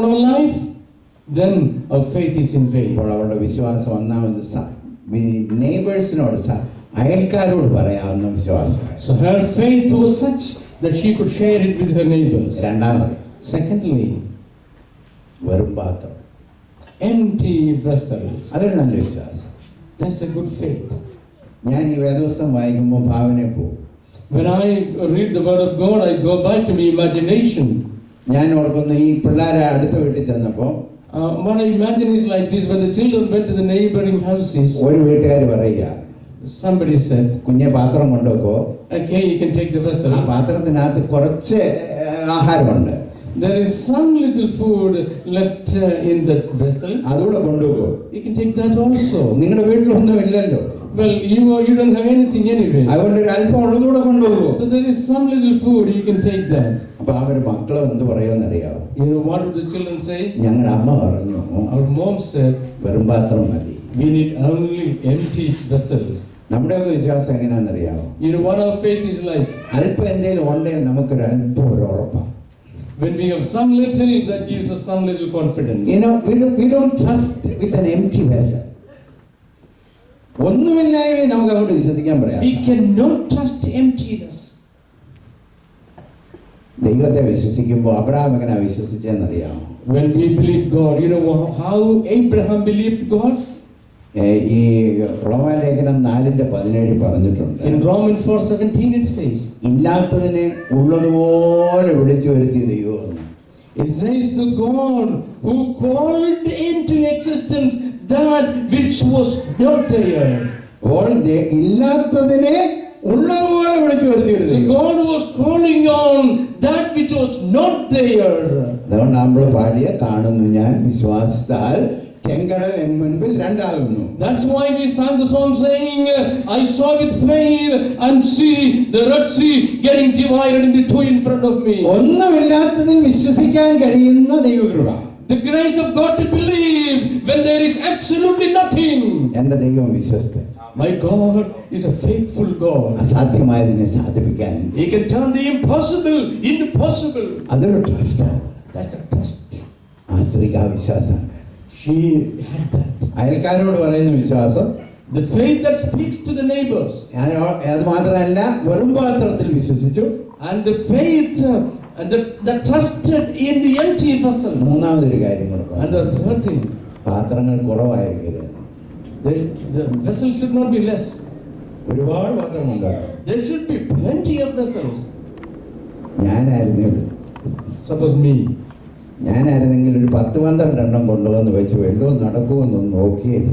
our life, then our faith is in vain. അപ്പോൾ അവളുടെ വിശ്വാസം ഒന്നാമത് നെയ്ബേഴ്സിനോട് അയൽക്കാരോട് പറയാവുന്ന വിശ്വാസം. So her faith was such that she could share it with her neighbors. രണ്ടാമത്, Secondly, വെറും പാത്രം, empty vessels. അതൊരു നല്ല വിശ്വാസം. That's a good faith. ഞാൻ ഈ വേദപുസ്തകം വായിക്കുമ്പോൾ ഭാവനയെ പോകും. When I read the word of God, I go back to my imagination. ഞാൻ ഓർക്കുന്നു ഈ പിള്ളേരെ അടുത്ത വീട്ടിൽ ചെന്നപ്പോൾ What I imagine is like this: when the children went to the neighboring houses, ഒരു വീട്ടുകാർ പറയുക, somebody said, കുഞ്ഞെ പാത്രം കൊണ്ടുവെക്കോ, okay, you can take the vessel. ആ പാത്രത്തിനകത്ത് കുറച്ച് ആഹാരമുണ്ട്, There is some little food left in that vessel. അതുകൂടെ കൊണ്ടുപോകോ. You can take that also. നിങ്ങളുടെ വീട്ടിലൊന്നും ഇല്ലല്ലോ, Well, you don't have anything anyway. അതുകൊണ്ട് ഒരു അല്പം ഉള്ളതുകൂടെ കൊണ്ടുപോകോ. So there is some little food, you can take that. അപ്പൊ അവരുടെ മക്കളെ എന്ത് പറയുമെന്നറിയാവോ? You know what would the children say? ഞങ്ങളുടെ അമ്മ പറഞ്ഞു, Our mom said, വെറും പാത്രം മതി. we need only empty vessels. നമ്മുടെ ഒക്കെ വിശ്വാസം എങ്ങനെയാണെന്നറിയാമോ? You know what our faith is like? അല്പം എന്തെങ്കിലും ഉണ്ടെങ്കിൽ നമുക്കൊരു അല്പം ഒരു ഉറപ്പാണ്. When we have some little, that gives us some little confidence. You know, we don't trust with an empty vessel. ഒന്നുമില്ലായ്മ നമുക്ക് അങ്ങോട്ട് വിശ്വസിക്കാൻ പറയാം. We cannot trust emptiness. ദൈവത്തെ വിശ്വസിക്കുമ്പോൾ അബ്രഹാം എങ്ങനെ വിശ്വസിച്ചെന്നറിയാമോ? When we believe God, you know how Abraham believed God? ഈ റോമാലേഖനം 4:17 പറഞ്ഞിട്ടുണ്ട്. In Romans 4:17 it says, ഇല്ലാത്തതിനെ ഉള്ളതുപോലെ വിളിച്ചു വരുത്തിയ ദൈവം. It says the God who called into existence that which was not there. അപ്പോൾ ഇല്ലാത്തതിനെ ഉള്ളതുപോലെ വിളിച്ചു വരുത്തിയ So God was calling on that which was not there. അതുകൊണ്ട് നമ്മൾ പാടിയ കാണുന്നു ഞാൻ വിശ്വാസത്താൽ ചെങ്കടൽ എൻ മുൻപിൽ രണ്ടാകുന്നു. That's why we sang the song saying, I saw with faith and see the Red Sea getting divided into two in front of me. ഒന്നുമില്ലാത്തതിൽ വിശ്വസിക്കാൻ കഴിയുന്ന ദൈവകൃപ. The grace of God to believe when there is absolutely nothing. എന്റെ ദൈവം വിശ്വസ്തൻ. My God is a faithful God. അസാധ്യമായതിനെ സാധിപ്പിക്കാൻ He can turn the impossible into possible. അതൊരു ട്രസ്റ്റാണ്. That's a trust. ആ സ്ത്രീക്ക് ആ വിശ്വാസം. She had that. അയൽക്കാരോട് പറയുന്ന വിശ്വാസം, The faith that speaks to the neighbors. അത് മാത്രമല്ല വെറും പാത്രത്തിൽ വിശ്വസിച്ചു. And the faith that trusted in the empty vessel. മൂന്നാമതൊരു കാര്യം കൂടെ And the third thing, പാത്രങ്ങൾ കുറവായിരിക്കരുത്. the vessel should not be less. ഒരുപാട് പാത്രമുണ്ടാകും. There should be plenty of vessels. ഞാനായിരുന്നു, Suppose me. ഞാനായിരുന്നെങ്കിൽ ഒരു 10-12 എണ്ണം കൊണ്ടുവന്ന് വെച്ച് വല്ലതും നടക്കുമെന്നൊന്നും നോക്കിയത്.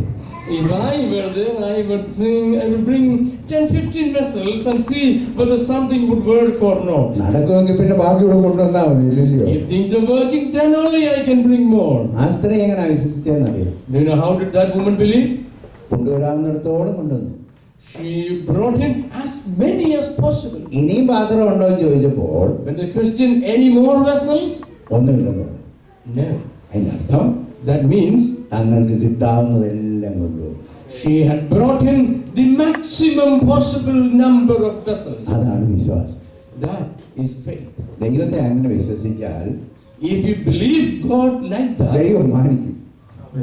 If I were there, I would bring 10-15 vessels and see whether something would work or not. നടക്കുമെങ്കിൽ പിന്നെ ബാക്കിയുള്ള കൊണ്ടുവന്നാ മതി. If things are working, then only I can bring more. ആ സ്ത്രീ എങ്ങനെ വിശ്വസിച്ചെന്നറിയാം? Do you know how did that woman believe? കൊണ്ടുവരാവുന്നിടത്തോളം കൊണ്ടുവന്നു. She brought in as many as possible. ഇനിയും പാത്രം ഉണ്ടോ എന്ന് ചോദിച്ചപ്പോൾ When they questioned, any more vessels? ഒന്നുമില്ലെന്ന് പറഞ്ഞു. No. അതിനർത്ഥം That means തങ്ങൾക്ക് കിട്ടാവുന്നതെല്ലാം കൊണ്ടുപോകും. she had brought in the maximum possible number of vessels. അതാണ് വിശ്വാസം. That is faith. ദൈവത്തെ അങ്ങനെ വിശ്വസിച്ചാൽ If you believe God like that, ദൈവം മാനിക്കും.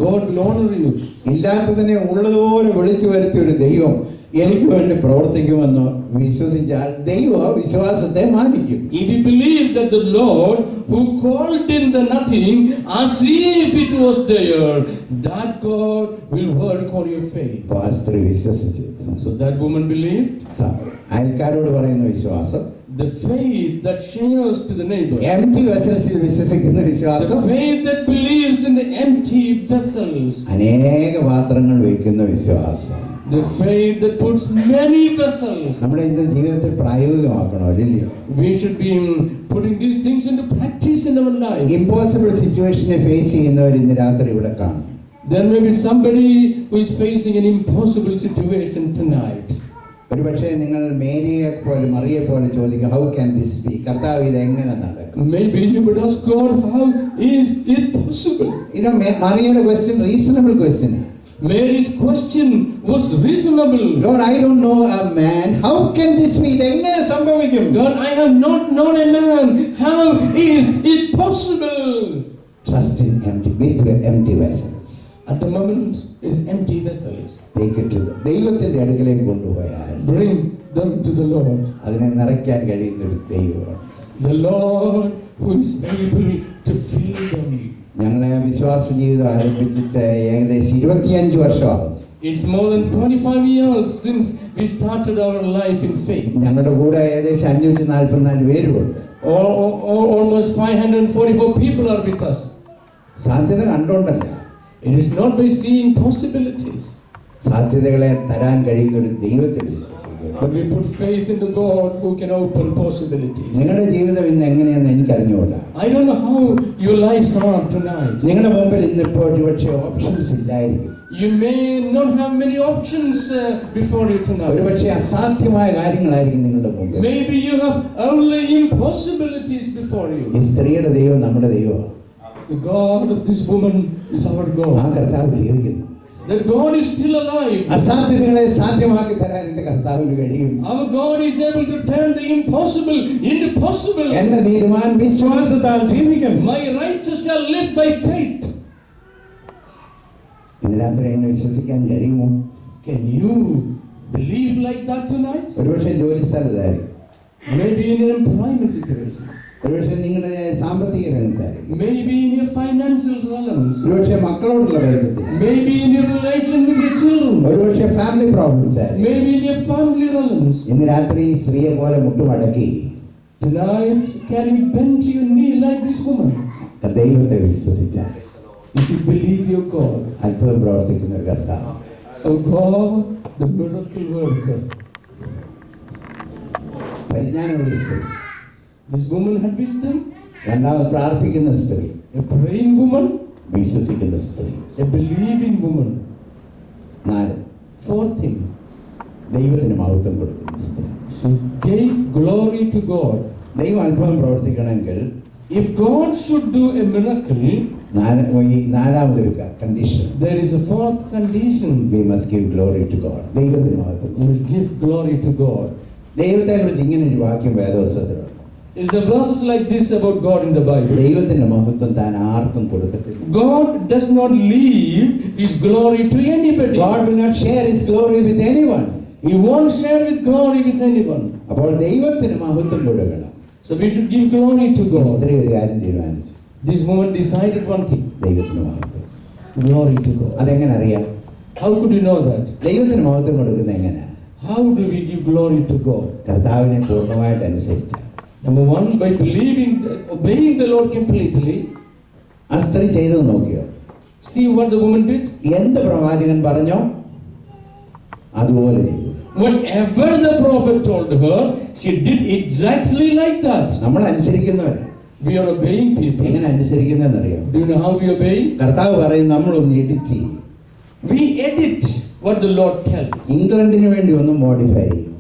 God will honor you. ഇല്ലാത്തതിനെ ഉള്ളതുപോലെ വിളിച്ചു വരുത്തിയ ഒരു ദൈവം എനിക്ക് വേണ്ടി പ്രവർത്തിക്കുമെന്ന് വിശ്വസിച്ചാൽ ദൈവ വിശ്വാസത്തെ മാനിക്കും. If you believe that the Lord who called in the nothing as if it was there, that God will work on your faith. ആ സ്ത്രീ വിശ്വസിച്ചു. So that woman believed. അയൽക്കാരോട് പറയുന്ന വിശ്വാസം, The faith that shares to the neighbor. empty vessels വിശ്വസിക്കുന്ന വിശ്വാസം, The faith that believes in the empty vessels. അനേക പാത്രങ്ങൾ വയ്ക്കുന്ന വിശ്വാസം, The faith that puts many vessels. നമ്മുടെ ഇന്ന് ജീവിതത്തിൽ പ്രായോഗികമാക്കണോ ഇല്ലയോ? We should be putting these things into practice in our life. Impossible സിറ്റുവേഷനെ ഫേസ് ചെയ്യുന്നവർ ഇന്ന് രാത്രി ഇവിടെ കാണും. There may be somebody who is facing an impossible situation tonight. ഒരുപക്ഷെ നിങ്ങൾ മറിയെ പോലെ ചോദിക്കും, ഹൗ ക്യാൻ ദിസ് ബി? കർത്താവ് ഇത് എങ്ങനെ നടക്കും? Maybe you would ask God, how is it possible? മറിയയുടെ question reasonable question. Mary's question was reasonable. Lord, I don't know a man. How can this be? ഇത് എങ്ങനെ സംഭവിക്കും? God, I have not known a man. How is it possible? trust in empty vessels. At the moment, it's empty vessels. Take it to ദൈവത്തിന്റെ അടുക്കലേക്ക് കൊണ്ടുപോയാൽ Bring them to the Lord. അതിനെ നിറയ്ക്കാൻ കഴിയുന്ന ഒരു ദൈവമാണ്. The Lord who is able to fill them. ഞങ്ങളെ വിശ്വാസ ജീവിതം ആരംഭിച്ചിട്ട് ഏകദേശം 25 വർഷമാകും. It's more than 25 years since we started our life in faith. ഞങ്ങളുടെ കൂടെ ഏകദേശം 544 പേരുണ്ട്. Almost 544 people are with us. സാധ്യത കണ്ടോണ്ടല്ല, It is not by seeing possibilities, സാധ്യതകളെ തരാൻ കഴിയുന്ന ഒരു ദൈവത്തിൽ വിശ്വസിക്കുന്നു. but we put faith in the God who can open possibilities. നിങ്ങളുടെ ജീവിതം ഇന്ന് എങ്ങനെയാണെന്ന് എനിക്ക് അറിഞ്ഞുകൂടാ. I don't know how your lives are tonight. നിങ്ങളുടെ മുമ്പിൽ ഇന്നിപ്പോ ഒരുപക്ഷെ ഓപ്ഷൻസ് ഇല്ലായിരിക്കും. You may not have many options before you tonight. ഒരുപക്ഷെ അസാധ്യമായ കാര്യങ്ങളായിരിക്കും നിങ്ങളുടെ മുമ്പിൽ. Maybe you have only impossibilities before you. ഈ സ്ത്രീയുടെ ദൈവം നമ്മുടെ ദൈവമാണ്. The God of this woman is our ആ God. കർത്താവ് ജീവിക്കുന്നു. That God is still alive. അസാധ്യതകളെ സാധ്യമാക്കി തരാൻ എന്റെ കർത്താവിന് കഴിയും. Our God is able to turn the impossible into possible. എന്റെ നീതിമാൻ വിശ്വാസത്താൽ ജീവിക്കും. My righteous shall live by faith. ഇന്ന് രാത്രി എന്നെ വിശ്വസിക്കാൻ കഴിയുമോ? Can you believe like that tonight? ഒരുപക്ഷെ ജോലി സ്ഥലത്തായിരിക്കും, Maybe in your employment situation. ഒരുപക്ഷെ നിങ്ങളുടെ സാമ്പത്തിക രംഗത്തായിരിക്കും, Maybe in your financial realms. ഒരുപക്ഷെ മക്കളോടുള്ള ബന്ധത്തിൽ, Maybe in your relation with your children. ഒരുപക്ഷെ ഫാമിലി പ്രോബ്ലംസ് ആയിരിക്കും. Maybe in your family realms. ഇന്ന് രാത്രി ഈ സ്ത്രീയെ പോലെ മുട്ടുമടക്കി Tonight, can you bend your knee like this woman? ദൈവത്തെ വിശ്വസിച്ചാൽ If you believe your God, അത്ഭുതം പ്രവർത്തിക്കുന്ന ഒരു കർത്താവ്. oh God, the miracle worker. പരിജ്ഞാനമുള്ള സ്ത്രീ, This woman had wisdom, രണ്ടാമത് പ്രാർത്ഥിക്കുന്ന സ്ത്രീ, a praying woman, വിശ്വസിക്കുന്ന സ്ത്രീ. a believing woman. 4, Fourth thing, ദൈവത്തിന് മഹത്വം കൊടുക്കുന്ന സ്ത്രീ. she gave glory to God. ദൈവം അത്ഭുതം പ്രവർത്തിക്കണമെങ്കിൽ If God should do a miracle, ഈ നാലാമതൊരു condition, there is a fourth condition. we must give glory to God. ദൈവത്തിന് മഹത്വം. You must give glory to God. ദൈവത്തെ കുറിച്ച് ഇങ്ങനെ ഒരു വാക്യം വേദപുസ്തകത്തിലുണ്ട്. Is the verses like this about God in the Bible? ദൈവത്തിന്റെ മഹത്വം താൻ ആർക്കും കൊടുക്കത്തില്ല. God does not leave His glory to anybody. God will not share his glory with anyone. He won't share with glory with anyone. അപ്പോൾ ദൈവത്തിന് മഹത്വം കൊടുക്കണം. So we should give glory to ഈ God. സ്ത്രീ ഒരു കാര്യം തീരുമാനിച്ചു, This woman decided one thing: ദൈവത്തിന് മഹത്വം. glory to God. അതെങ്ങനെ അറിയാം? How could you know that? ദൈവത്തിന് മഹത്വം കൊടുക്കുന്നത് എങ്ങനെയാ? How do we give glory to God? കർത്താവിനെ പൂർണ്ണമായിട്ട് അനുസരിച്ചാൽ. Number one, by believing, obeying the Lord completely. ആ സ്ത്രീ ചെയ്തത് നോക്കിയോ? See what the woman did. എന്ത് പ്രവാചകൻ പറഞ്ഞോ അതുപോലെ ചെയ്തു. Whatever the prophet told her, she did exactly like that. നമ്മൾ അനുസരിക്കുന്നവർ We are obeying people. എങ്ങനെ അനുസരിക്കുന്നതെന്നറിയോ? Do you know how we obey? കർത്താവ് പറയും നമ്മളൊന്ന് എഡിറ്റ് ചെയ്യും. We edit what the Lord tells. ഇംഗ്ലണ്ടിന് വേണ്ടി ഒന്ന് മോഡിഫൈ ചെയ്യും.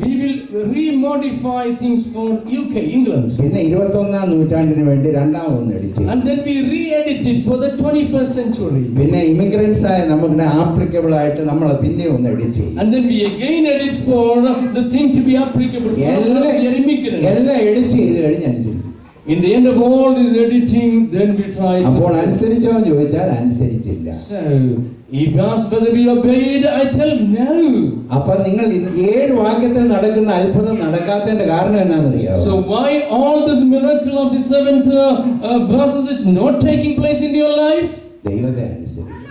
We will remodify things for UK, England. പിന്നെ 21ാം നൂറ്റാണ്ടിന് വേണ്ടി രണ്ടാമതൊന്ന് എഡിറ്റ് ചെയ്യും. And then we re-edit it for the 21st century. പിന്നെ ഇമിഗ്രൻസ് ആയ നമുക്ക് ആപ്ലിക്കബിൾ ആയിട്ട് നമ്മൾ പിന്നെ ഒന്ന് എഡിറ്റ് ചെയ്യും. And then we again edit for the thing to be applicable for us as we are immigrants. എല്ലാം എഡിറ്റ് ചെയ്ത് കഴിഞ്ഞ് അനുസരിക്കും. In the end of all this editing, then we try to... അപ്പോൾ അനുസരിച്ചോ എന്ന് ചോദിച്ചാൽ അനുസരിച്ചില്ല. So, if you ask whether we obeyed, I tell no. അപ്പൊ നിങ്ങൾ 7 വാക്യത്തിൽ നടക്കുന്ന അത്ഭുതം നടക്കാത്തതിന്റെ കാരണം എന്നാണെന്നറിയാമോ? So why all the miracle of the 7th verses is not taking place in your life? ദൈവത്തെ അനുസരിക്കുന്നു.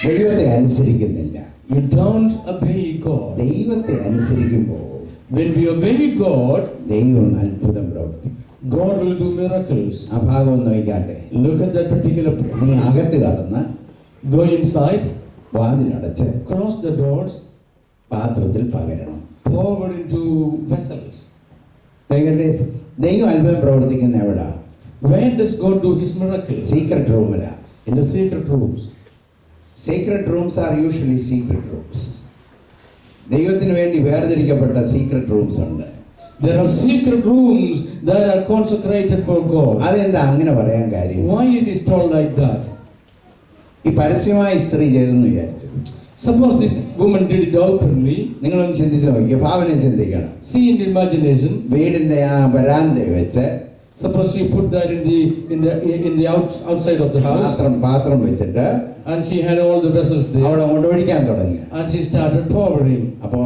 ദൈവത്തെ അനുസരിക്കുന്നില്ല. You don't obey God. ദൈവത്തെ അനുസരിക്കുമ്പോൾ When we obey God, ദൈവം അത്ഭുതം പ്രവർത്തിക്കും. God will do miracles. ആ ഭാഗം ഒന്ന് നോക്കിക്കാട്ടെ. Look at that particular നീ place. അകത്ത് കടന്ന് Go inside, വാതിലടച്ച് close the doors, പാത്രത്തിൽ പകരണം. pour into vessels. ദൈവം അത്ഭുതം പ്രവർത്തിക്കുന്ന എവിടാ? Where does God do His miracles? Secret റൂമിലാ. In the secret rooms. Secret rooms are usually secret rooms. ദൈവത്തിന് വേണ്ടി വേർതിരിക്കപ്പെട്ട സീക്രട്ട് റൂംസ് ഉണ്ട്. There are secret rooms that are consecrated for God. അതെന്താ അങ്ങനെ പറയാൻ കാര്യം? Why it is told like that? ഈ പരസ്യമായി സ്ത്രീ ചെയ്തെന്ന് വിചാരിച്ചു. Suppose this woman did it openly. നിങ്ങളൊന്ന് ചിന്തിച്ച് നോക്കിയ ഭാവന ചിന്തിക്കണം. See in imagination. വീടിന്റെ ആ വരാന്ത വെച്ച് Suppose she put that in the outside of the house, പാത്രം വെച്ചിട്ട് and she had all the vessels there, അവിടെ കൊണ്ട് ഒഴിക്കാൻ തുടങ്ങി. and she started pouring. അപ്പോൾ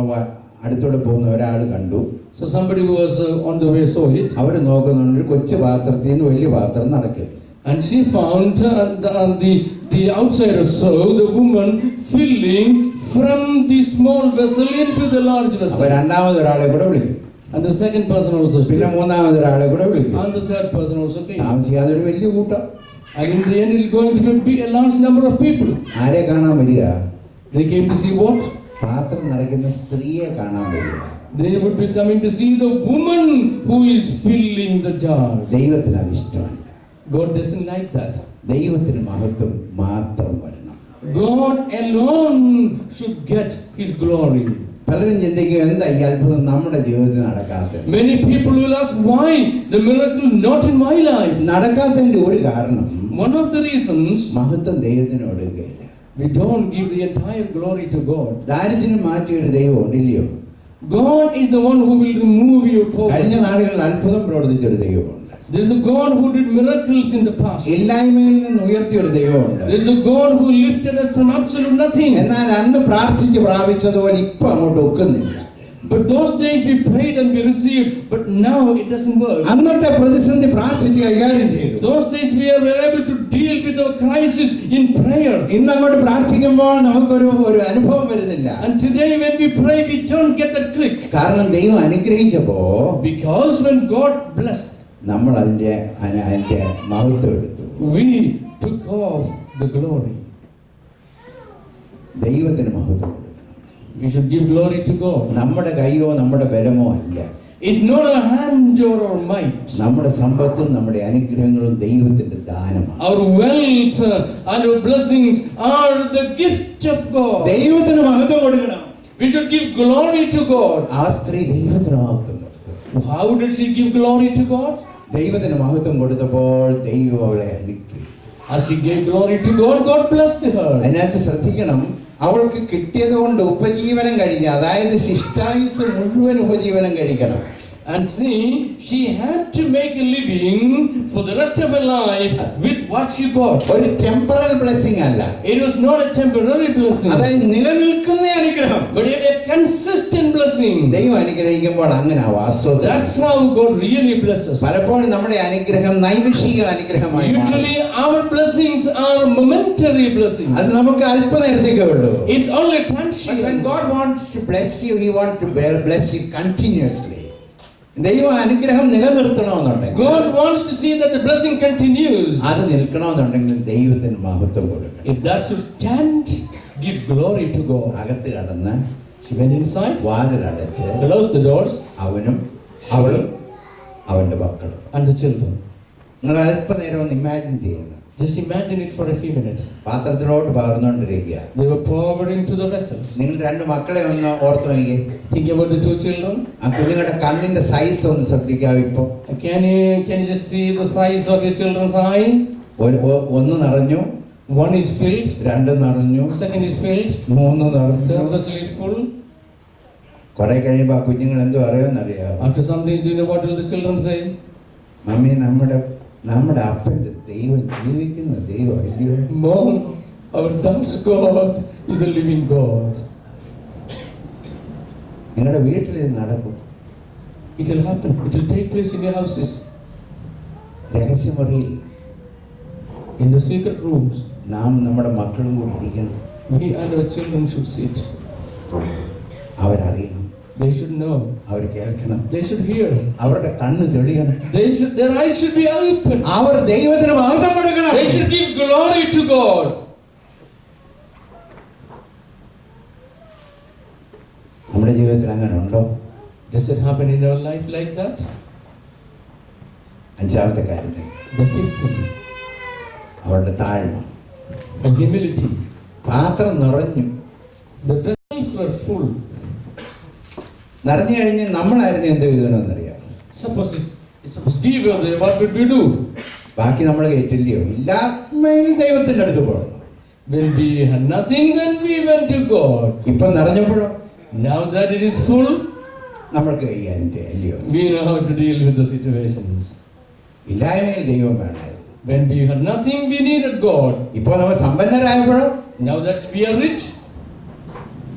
അടുത്തോടെ പോകുന്ന ഒരാൾ കണ്ടു. So somebody who was on the way saw it, അവർ നോക്കുന്നുണ്ട് ഒരു കൊച്ചു പാത്രത്തിൽ നിന്ന് വലിയ പാത്രം നടക്കുന്നത്. and she found the outsider saw the woman filling from the small vessel into the large അപ്പോൾ vessel. രണ്ടാമത് ഒരാളെ കൂടെ വിളിക്കും. And the second person also പിന്നെ stood, മൂന്നാമത് ഒരാളെ കൂടെ വിളിക്കും. and the third person also came. താമസിക്കാതെ ഒരു വലിയ കൂട്ടം. And in the end, it's going to be a large number of people. ആരെ കാണാൻ വരിക? They came to see what? പാത്രം നടക്കുന്ന സ്ത്രീയെ കാണാൻ വരിക. They would be coming to see the woman who is filling the jar. ദൈവത്തിന് അത് ഇഷ്ടമല്ല. God doesn't like that. ദൈവത്തിന് മഹത്വം മാത്രം വരണം. God alone should get His glory. പലരും ചിന്തിക്കും എന്താ ഈ അത്ഭുതം നമ്മുടെ ജീവിതത്തിൽ നടക്കാത്തത്? Many people will ask, why the miracle not in my life? നടക്കാത്തതിന്റെ ഒരു കാരണം One of the reasons, മഹത്വം ദൈവത്തിന് കൊടുക്കുകയില്ല. we don't give the entire glory to God. ദാരിദ്ര്യം മാറ്റിയ ഒരു ദൈവം ഉണ്ടല്ലയോ? God is the one who will remove your കഴിഞ്ഞ poverty. നാളുകളിൽ അത്ഭുതം പ്രവർത്തിച്ച ഒരു ദൈവമുണ്ട്. There is a God who did miracles in the past. ഇല്ലായ്മയിൽ നിന്ന് ഉയർത്തിയ ഒരു ദൈവമുണ്ട്. There is a God who lifted us from absolute nothing. എന്നാൽ അന്ന് പ്രാർത്ഥിച്ച് പ്രാപിച്ചതുപോലെ ഇപ്പൊ അങ്ങോട്ട് ഒക്കുന്നില്ല. But those days we prayed and we received, but now it doesn't work. അന്നത്തെ പ്രതിസന്ധി പ്രാർത്ഥിച്ച് കൈകാര്യം ചെയ്തു. Those days we were able to deal with our crisis in prayer. ഇന്ന് അങ്ങോട്ട് പ്രാർത്ഥിക്കുമ്പോൾ നമുക്കൊരു അനുഭവം വരുന്നില്ല. And today when we pray, we don't get that click. കാരണം ദൈവം അനുഗ്രഹിച്ചപ്പോ Because when God blessed, നമ്മൾ അതിന്റെ മഹത്വം എടുത്തു. we took off the glory. ദൈവത്തിന് മഹത്വം കൊടുക്കണം. We should give glory to God. നമ്മുടെ കൈയോ നമ്മുടെ ബലമോ അല്ല. It's not our hand or our might. നമ്മുടെ സമ്പത്തും നമ്മുടെ അനുഗ്രഹങ്ങളും ദൈവത്തിന്റെ ദാനമാണ്. Our wealth and our blessings are the gift of God. ദൈവത്തിന് മഹത്വം കൊടുക്കണം. We should give glory to God. ആ സ്ത്രീ ദൈവത്തിന് മഹത്വം കൊടുത്തു. How did she give glory to God? ദൈവത്തിന് മഹത്വം കൊടുത്തപ്പോൾ ദൈവം അവളെ അനുഗ്രഹിച്ചു. As she gave glory to God, God blessed her. അതിനകത്ത് ശ്രദ്ധിക്കണം, അവൾക്ക് കിട്ടിയത് കൊണ്ട് ഉപജീവനം കഴിക്കുക, അതായത് ശിഷ്ടായുസ് മുഴുവൻ ഉപജീവനം കഴിക്കണം. And see, she had to make a living for the rest of her life with what she got. ഒരു ടെമ്പറൽ ബ്ലെസ്സിംഗ് അല്ല, It was not a temporary blessing, അതായത് നിലനിൽക്കുന്ന അനുഗ്രഹം. but a consistent blessing. ദൈവം അനുഗ്രഹിക്കുമ്പോൾ അങ്ങനെ വാസ്തവത്തിൽ That's how God really blesses. പലപ്പോഴും നമ്മുടെ അനുഗ്രഹം നൈമിഷിക അനുഗ്രഹമായി മാറും. Usually our blessings are momentary blessings. അത് നമുക്ക് അല്പനേരത്തേക്കേ ഉള്ളൂ. It's only But when transient. God wants to bless you, He wants to bless you continuously. ദൈവം അനുഗ്രഹം നിലനിർത്തണമെന്നുണ്ടെങ്കിൽ, God wants to see that the blessing continues. അത് നിൽക്കണമെന്നുണ്ടെങ്കിൽ ദൈവത്തിന് മഹത്വം കൊടുക്കണം. If that should stand, give glory to God. അകത്ത് കടന്ന് She went inside, വാതിലടച്ച് closed the doors, അവനും അവളും അവന്റെ മക്കളും. and the children. നിങ്ങൾ അല്പനേരം ഒന്ന് ഇമാജിൻ ചെയ്യണം. Just imagine it for a few minutes. പാത്രത്തിലോട്ട് പകർന്നുകൊണ്ടിരിക്കുക. They were poured into the vessels. നിങ്ങൾ രണ്ട് മക്കളെ ഒന്ന് ഓർത്ത് നോക്കി. Think about the two children. ആ കുഞ്ഞുങ്ങളുടെ കണ്ണിന്റെ സൈസ് ഒന്ന് ശ്രദ്ധിക്കാം. ഇപ്പൊ Can you just see the size of your children's eye? ഒന്ന് നിറഞ്ഞു, One is filled, രണ്ട് നിറഞ്ഞു, second is filled, മൂന്ന് നിറഞ്ഞു. third vessel is full. കുറെ കഴിയുമ്പോ ആ കുഞ്ഞുങ്ങൾ എന്തോ അറിയാമെന്നറിയാം. After some days, do you know what will the children say? Mummy, നമ്മുടെ അപ്പന്റെ ദൈവം ജീവിക്കുന്ന ദൈവം അല്ലയോ? Mom, our dad's God is a living God. നിങ്ങളുടെ വീട്ടിൽ ഇത് നടക്കും. It will happen. It will take place in your houses, രഹസ്യമുറിയിൽ in the secret rooms. നാം നമ്മുടെ മക്കളും കൂടി ഇരിക്കണം. We and our children should sit. അവരറിയണം, They should know. അവർ കേൾക്കണം, They should hear. അവരുടെ കണ്ണ് തെളിയണം, Their eyes should be open. അവർ ദൈവത്തിന് മഹത്വം കൊടുക്കണം. They should give glory to God. നമ്മുടെ ജീവിതത്തിൽ അങ്ങനെ ഉണ്ടോ? Does it happen in our life like that? അഞ്ചാമത്തെ കാര്യത്തിൽ The fifth thing, അവരുടെ താഴ്മ. humility. പാത്രം നിറഞ്ഞു. The vessels were full. നിറഞ്ഞു കഴിഞ്ഞ് നമ്മളായിരുന്നു എന്ത് ചെയ്യണമെന്നറിയാം. Suppose we were there, what would we do? ബാക്കി നമ്മൾ കേട്ടില്ലയോ? ഇല്ലായ്മയിൽ ദൈവത്തിന്റെ അടുത്ത് പോകണം. When we had nothing, then we went to God. ഇപ്പൊ നിറഞ്ഞപ്പോഴോ Now that it is full, നമ്മൾക്ക് കൈകാര്യം ചെയ്യാം, ഇല്ലയോ? we know how to deal with the situations. ഇല്ലായ്മയിൽ ദൈവം വേണമായിരുന്നു. When we had nothing, we needed God. ഇപ്പോൾ നമ്മൾ സമ്പന്നരായപ്പോഴോ Now that we are rich,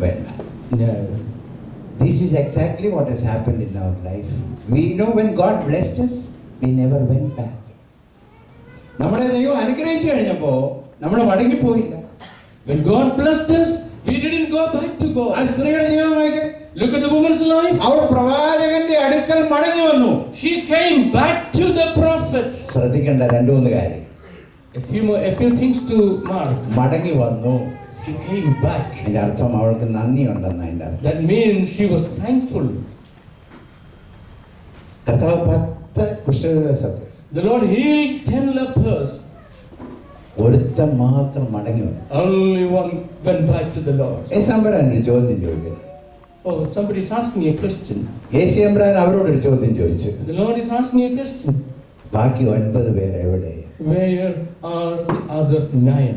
വേണ്ട. no. This is exactly what has happened in our life. We know when God blessed us, we never went back. നമ്മളെ ദൈവം അനുഗ്രഹിച്ചു കഴിഞ്ഞപ്പോൾ നമ്മൾ മടങ്ങിപ്പോയില്ല. When God blessed us, we didn't go back to ആ God. സ്ത്രീയുടെ ജീവിതം നോക്കിക്കേ. Look at the woman's life. അവർ പ്രവാചകന്റെ അടുക്കൽ മടങ്ങി വന്നു. She came back to the prophet. ശ്രദ്ധിക്കേണ്ട രണ്ടു മൂന്ന് കാര്യം. A few things to mark. മടങ്ങി വന്നു. She came back. അതിന്റെ അർത്ഥം അവൾക്ക് നന്ദി ഉണ്ടെന്ന് അതിന്റെ അർത്ഥം. That means she was thankful. കർത്താവ് 10 കുഷ്ഠരോഗികളെ സൗഖ്യം. The Lord healed 10 lepers. ഒരുത്തൻ മാത്രം മടങ്ങി വന്നു. Only one went back to the Lord. യേശുമ്പരാൻ ഒരു ചോദ്യം ചോദിക്കുന്നു. Oh, somebody is asking a question. യേശുമ്പരാൻ അവരോടൊരു ചോദ്യം ചോദിച്ചു. The Lord is asking a question. ബാക്കി 9 പേർ എവിടെ? Where are the other 9?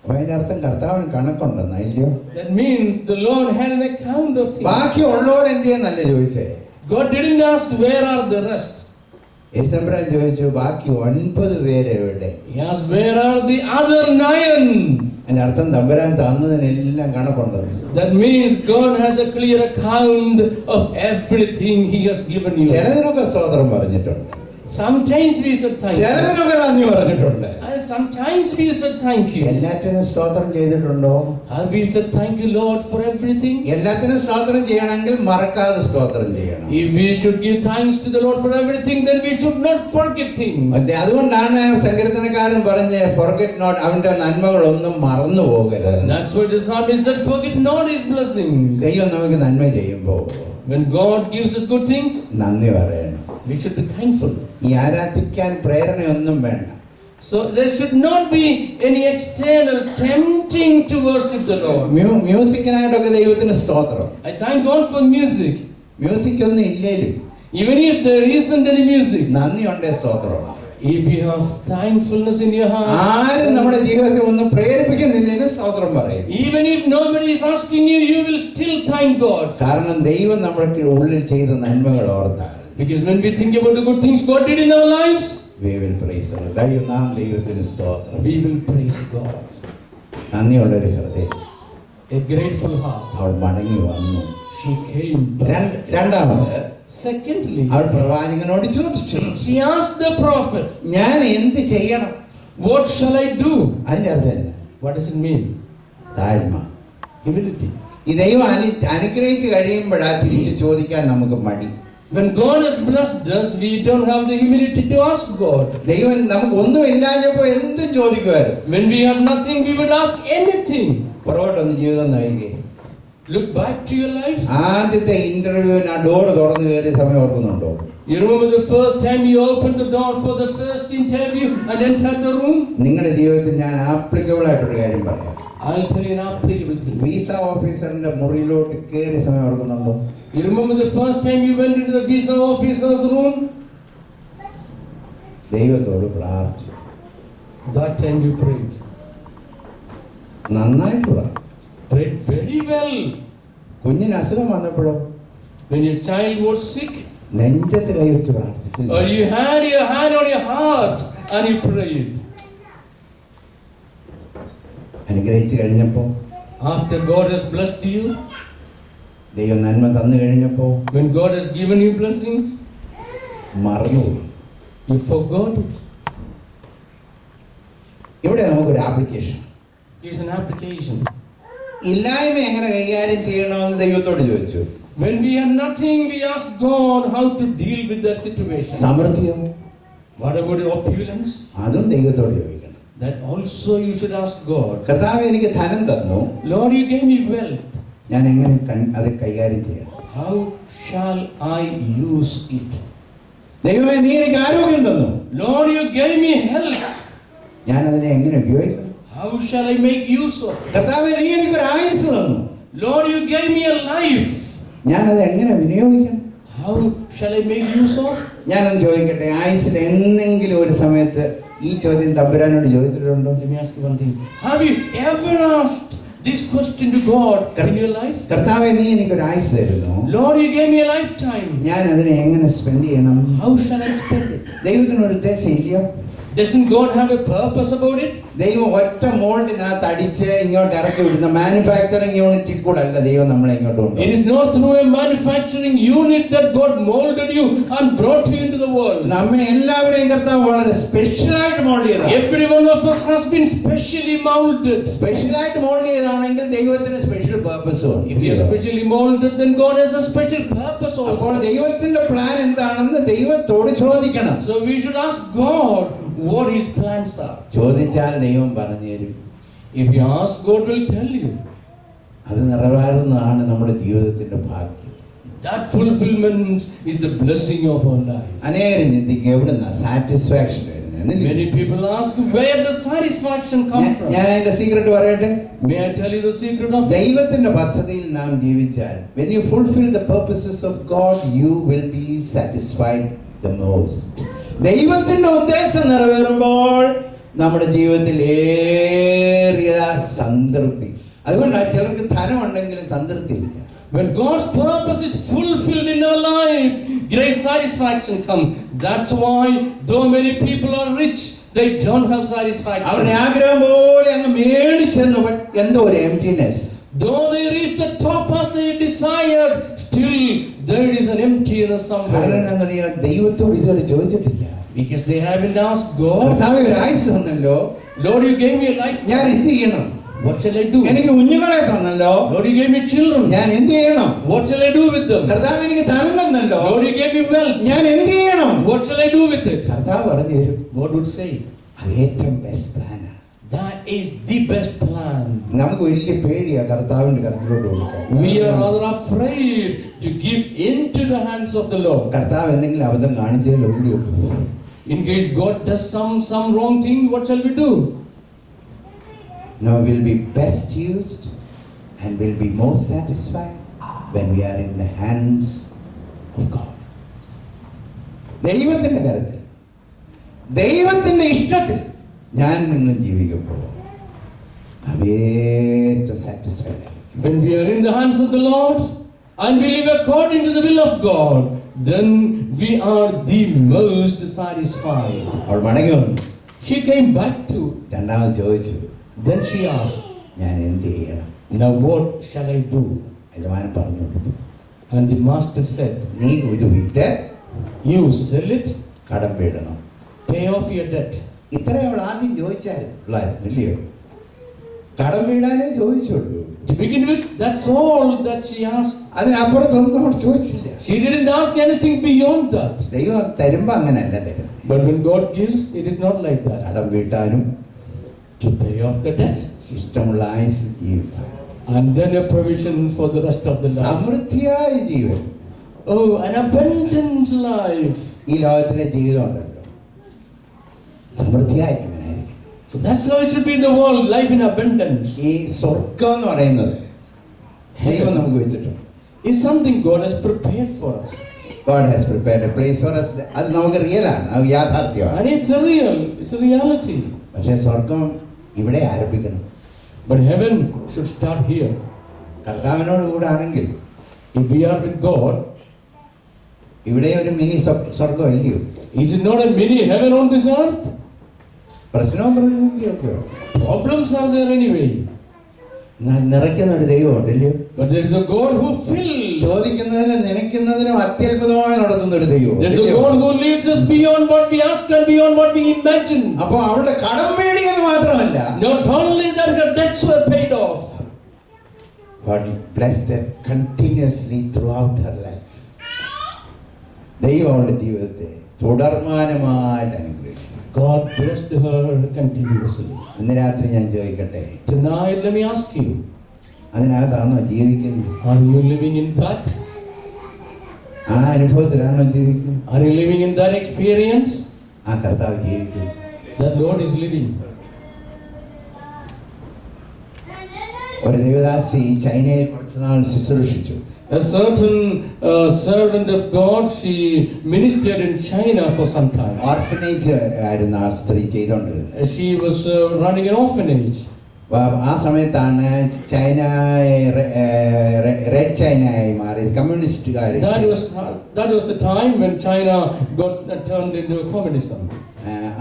അപ്പൊ അതിനർത്ഥം കർത്താവിന് കണക്കുണ്ടെന്നാ ഇല്ലയോ? That means the Lord had an account of things. ബാക്കി ഉള്ളവർ എന്തിയെന്നല്ല ചോദിച്ചേ. God didn't ask where are the rest. യേശുമ്പരാൻ ചോദിച്ചു ബാക്കി 9 പേര് എവിടെ? He asked where are the other 9? അതിന്റെ അർത്ഥം തമ്പുരാൻ തന്നതിനെല്ലാം കണക്കുണ്ടെന്ന്. That means God has a clear account of everything He has given you. ചിലതിനൊക്കെ സ്തോത്രം പറഞ്ഞിട്ടുണ്ട്. Sometimes we said thank you. ചിലതിനൊക്കെ നന്ദി പറഞ്ഞിട്ടുണ്ട്. And sometimes we said thank you. എല്ലാറ്റിനും സ്തോത്രം ചെയ്തിട്ടുണ്ടോ? Have we said thank you Lord for everything? എല്ലാത്തിനും സ്തോത്രം ചെയ്യണമെങ്കിൽ മറക്കാതെ സ്തോത്രം ചെയ്യണം. If we should give thanks to the Lord for everything, then we should not forget things. അതുകൊണ്ടാണ് സങ്കീർത്തനക്കാരൻ പറഞ്ഞ് forget not, അവന്റെ നന്മകളൊന്നും മറന്നു പോകരുത്. That's why the psalmist said forget not His blessing. ദൈവം നമുക്ക് നന്മ ചെയ്യുമ്പോൾ When God gives us good things, നന്ദി പറയണം. we should be thankful. ഈ ആരാധിക്കാൻ പ്രേരണയൊന്നും വേണ്ട. So there should not be any external tempting to worship the Lord. മ്യൂസിക്കിനായിട്ടൊക്കെ ദൈവത്തിന് സ്തോത്രം. I thank God for music. Music ഒന്നും ഇല്ലേലും Even if there isn't any music, നന്ദി ഉണ്ടേ സ്തോത്രം. if you have thankfulness in your heart, ആരും നമ്മുടെ ജീവിതത്തെ ഒന്നും പ്രേരിപ്പിക്കുന്നില്ലെങ്കിലും സ്തോത്രം പറയും. even if nobody is asking you, you will still thank God. കാരണം ദൈവം നമ്മുടെ ഉള്ളിൽ ചെയ്ത നന്മകൾ ഓർത്താൽ Because when we think about the good things God did in our lives, we will praise Him. ദൈവത്തിന് സ്തോത്രം. we will praise God. നന്ദിയുള്ളൊരു ഹൃദയം. A grateful heart. അവൾ മടങ്ങി വന്നു. She came back. രണ്ടാമത് Secondly, അവൾ പ്രവാചകനോട് ചോദിച്ചു, she asked the prophet, ഞാൻ എന്ത് ചെയ്യണം? what shall I do? അതിന്റെ അർത്ഥം എന്നാ? What does it mean? താഴ്മ. Humility. ഈ ദൈവം അനുഗ്രഹിച്ച് കഴിയുമ്പോഴാ തിരിച്ച് ചോദിക്കാൻ നമുക്ക് മടി. When God has blessed us, we don't have the humility to ask God. ദൈവം നമുക്ക് ഒന്നും ഇല്ലാഞ്ഞപ്പോ എന്തും ചോദിക്കുമായിരുന്നു. When we have nothing, we would ask anything. പുറകോട്ടൊന്ന് ജീവിതം നയിക്കേ. Look back to your life. ആദ്യത്തെ ഇന്റർവ്യൂവിന് ആ ഡോർ തുറന്നു കയറിയ സമയം ഓർക്കുന്നുണ്ടോ? You remember the first time you opened the door for the first interview and entered the room? നിങ്ങളുടെ ജീവിതത്തിൽ ഞാൻ ആപ്ലിക്കബിൾ ആയിട്ടൊരു കാര്യം പറയാം. I'll tell you an applicable thing. Visa ഓഫീസറിന്റെ മുറിയിലോട്ട് കയറിയ സമയം ഓർക്കുന്നുണ്ടോ? You remember the first time you went into the visa officer's room? ദൈവത്തോട് പ്രാർത്ഥിച്ചു. That time you prayed. നന്നായിട്ട് പ്രാർത്ഥിച്ചു. Prayed very well. കുഞ്ഞിന് അസുഖം വന്നപ്പോഴോ? When your child was sick, നെഞ്ചത്ത് കൈവച്ച് പ്രാർത്ഥിച്ചു. or you had your hand on your heart and you prayed. അനുഗ്രഹിച്ചു കഴിഞ്ഞപ്പോ, After God has blessed you, ദൈവം നന്മ തന്നു കഴിഞ്ഞപ്പോ when God has given you blessings, മറന്നുപോയി. you forgot it. ഇവിടെ നമുക്കൊരു ആപ്ലിക്കേഷൻ. It's an application. ഇല്ലായ്മ എങ്ങനെ കൈകാര്യം ചെയ്യണമെന്ന് ദൈവത്തോട് ചോദിച്ചു. When we have nothing, we ask God how to deal with that situation. സമൃദ്ധിയോ? What about opulence? അതും ദൈവത്തോട് ചോദിക്കണം. That also you should ask God. കർത്താവേ, എനിക്ക് ധനം തന്നു, Lord, you gave me wealth. ഞാൻ എങ്ങനെ അത് കൈകാര്യം ചെയ്യണം? How shall I use it? ദൈവമേ, നീ എനിക്ക് ആരോഗ്യം തന്നു, Lord, you gave me health. ഞാൻ അതിനെ എങ്ങനെ ഉപയോഗിക്കണം? How shall I make use of it? കർത്താവേ, നീ എനിക്കൊരു ആയുസ് തന്നു, Lord, you gave me a life. ഞാൻ അത് എങ്ങനെ വിനിയോഗിക്കണം? How shall I make use of? ഞാനൊന്ന് ചോദിക്കട്ടെ, ആയുസ്സിൽ എന്തെങ്കിലും ഒരു സമയത്ത് ഈ ചോദ്യം തമ്പുരാനോട് ചോദിച്ചിട്ടുണ്ടോ? Let me ask you one thing. Have you ever asked this question to God in your life? കർത്താവേ, നീ എനിക്കൊരു ആയുസ് തരുന്നു, Lord, you gave me a lifetime. ഞാൻ അതിനെ എങ്ങനെ സ്പെൻഡ് ചെയ്യണം? How shall I spend it? ദൈവത്തിനൊരു ഉദ്ദേശം ഇല്ലയോ? Doesn't God have a purpose about it? ദൈവം ഒറ്റ മോൾഡിനകത്ത് അടിച്ച് ഇങ്ങോട്ട് ഇറക്കി വിടുന്ന മാനുഫാക്ചറിങ് യൂണിറ്റിൽ കൂടെ അല്ല ദൈവം നമ്മളെ ഇങ്ങോട്ട് It കൊണ്ടുപോകുന്നത്. is not through a manufacturing unit that God molded you and brought you into the world. നമ്മെ എല്ലാവരെയും കർത്താവ് വളരെ സ്പെഷ്യലായിട്ട് മോൾഡ് ചെയ്ത, Every one of us has been specially molded. സ്പെഷ്യലായിട്ട് മോൾഡ് ചെയ്താണെങ്കിൽ ദൈവത്തിന് special പർപ്പസും If we are specially molded, then God has a special purpose അപ്പോൾ also. ദൈവത്തിന്റെ പ്ലാൻ എന്താണെന്ന് ദൈവത്തോട് ചോദിക്കണം. So we should ask God what His plans are. ചോദിച്ചാൽ ദൈവം പറഞ്ഞു തരും. If you ask, God will tell you. അത് നിറവേറുന്നതാണ് നമ്മുടെ ജീവിതത്തിന്റെ ഭാഗ്യം. That fulfillment is the blessing of our life. അനേകം ചിന്തിക്കും എവിടുന്ന സാറ്റിസ്ഫാക്ഷൻ വരുന്നത്? Many people ask, where does satisfaction come from? ഞാൻ അതിന്റെ സീക്രട്ട് പറയട്ടെ. May I tell you the secret of it? ദൈവത്തിന്റെ പദ്ധതിയിൽ നാം ജീവിച്ചാൽ, when you fulfill the purposes of God, you will be satisfied the most. ദൈവത്തിന്റെ ഉദ്ദേശം നിറവേറുമ്പോൾ നമ്മുടെ ജീവിതത്തിൽ ഏറിയ സംതൃപ്തി. അതുകൊണ്ടാണ് ചിലർക്ക് ധനമുണ്ടെങ്കിലും സംതൃപ്തിയില്ല. When God's purpose is fulfilled in our life, great satisfaction comes. That's why though many people are rich, they don't have satisfaction. അവരുടെ ആഗ്രഹം പോലെ അങ്ങ് മേടിച്ചെന്ന് എന്തോ ഒരു emptiness. Though they reach the top as they desired, still there is an emptiness കാരണം somewhere. എന്താണെന്നറിയാം, ദൈവത്തോട് ഇതുവരെ ചോദിച്ചിട്ടില്ല. Because they haven't asked God, കർത്താവേ, ഒരു ആയുസ് തന്നല്ലോ, Lord, you gave me a life. ഞാൻ എന്ത് ചെയ്യണം? What shall I do? എനിക്ക് കുഞ്ഞുങ്ങളെ തന്നല്ലോ, Lord, you gave me children. ഞാൻ എന്ത് ചെയ്യണം? What shall I do with them? കർത്താവ് എനിക്ക് ധനം തന്നല്ലോ, Lord, you gave me wealth. ഞാൻ എന്ത് ചെയ്യണം? What shall I do with it? കർത്താവ് പറഞ്ഞു തരും. God would say, അത് ഏറ്റവും ബെസ്റ്റ് പ്ലാനാണ്. that is the best plan. നമുക്ക് വലിയ പേടിയാ കർത്താവിന്റെ കരത്തിലോട്ട് കൊടുക്കാൻ. We are rather afraid to give into the hands of the Lord. കർത്താവ് എന്തെങ്കിലും അബദ്ധം കാണിച്ചാൽ ഓടിയൊക്കെ. In case God does some wrong thing, what shall we do? No, will be best used and will be most satisfied when we are in the hands of God. ദൈവത്തിന്റെ കരത്തിൽ, ദൈവത്തിന്റെ ഇഷ്ടത്തിൽ ഞാൻ നിങ്ങളും ജീവിക്കുമ്പോൾ നാം ഏറ്റവും സാറ്റിസ്ഫൈഡ് ആയിരിക്കും. When we are in the hands of the Lord and we live according to the will of God, then we are the most satisfied. അവൾ മടങ്ങി വന്നു, She came back to, രണ്ടാമത് ചോദിച്ചു, then she asked, ഞാൻ എന്ത് ചെയ്യണം? now what shall I do? യജമാനൻ പറഞ്ഞു കൊടുത്തു, And the master said, നീ ഇത് വിറ്റ് you sell it, കടം വീടണം. pay off your debt. ഇത്രയും അവൾ ആദ്യം ചോദിച്ചാൽ ഇല്ലയോ? കടം വീടാനേ ചോദിച്ചുള്ളൂ. To begin with, that's all that she asked. അതിനപ്പുറത്തൊന്നും അവൾ ചോദിച്ചില്ല. She didn't ask anything beyond that. ദൈവം തരുമ്പോ അങ്ങനല്ല തരുന്നത്. But when God gives, it is not like that. കടം വീട്ടാനും To pay off the debt, ഇഷ്ടമുള്ള ആയുസ് ജീവിക്കാൻ, and then a provision for the rest of the life. സമൃദ്ധിയായ Jeevan. Oh, an abundant life. ഈ ലോകത്തിലെ ജീവിതം ഉണ്ടല്ലോ, സമൃദ്ധിയായിരിക്കും. So that's how it should be in the world, life in abundance. ഈ സ്വർഗം എന്ന് പറയുന്നത് ദൈവം നമുക്ക് വെച്ചിട്ടുണ്ട്. Is something God has prepared for us. God has prepared a place for us. അത് നമുക്ക് റിയലാണ്, അത് യാഥാർത്ഥ്യമാണ്. And it's a reality. പക്ഷേ സ്വർഗം ഇവിടെ ആരംഭിക്കണം. But heaven should start here. കർത്താവിനോട് കൂടെ ആണെങ്കിൽ If we are with God, ഇവിടെ ഒരു മിനി സ്വർഗം ഇല്ലയോ? is it not a mini heaven on this earth? പ്രശ്നവും പ്രതിസന്ധിയൊക്കെ Problems are there anyway. നിറയ്ക്കുന്ന ഒരു ദൈവമുണ്ട് ഇല്ലയോ? But there is a God who fills. ചോദിക്കുന്നതിനും നനയ്ക്കുന്നതിനും അത്യത്ഭുതമായി നടത്തുന്ന ഒരു ദൈവം. There is a God who leads us beyond what we ask and beyond what we imagine. അപ്പൊ അവളുടെ കടം മേടിയെന്ന് മാത്രമല്ല, Not only that her debts were paid off. God blessed her continuously throughout her life. ദൈവം അവളുടെ ജീവിതത്തെ തുടർമാനമായിട്ട് അനുഗ്രഹിച്ചു. God blessed her continuously. ഇന്ന് രാത്രി ഞാൻ ചോദിക്കട്ടെ, Tonight, let me ask you, അതിനകത്താണോ ജീവിക്കുന്നത്? are you living in that? ആ അനുഭവത്തിലാണോ ജീവിക്കുന്നത്? Are you living in that experience? ആ കർത്താവ് ജീവിക്കുന്നു. That Lord is living. ഒരു ദേവദാസി ചൈനയിൽ കുറച്ചുനാൾ ശുശ്രൂഷിച്ചു. A certain servant of God, she ministered in China for some time. Orphanage ആയിരുന്നു ആ സ്ത്രീ ചെയ്തുകൊണ്ടിരുന്നത്. She was running an orphanage. ആ സമയത്താണ് ചൈന റെഡ് ചൈനയായി മാറിയത്, കമ്മ്യൂണിസ്റ്റുകാർ. That was the time when China got turned into communism.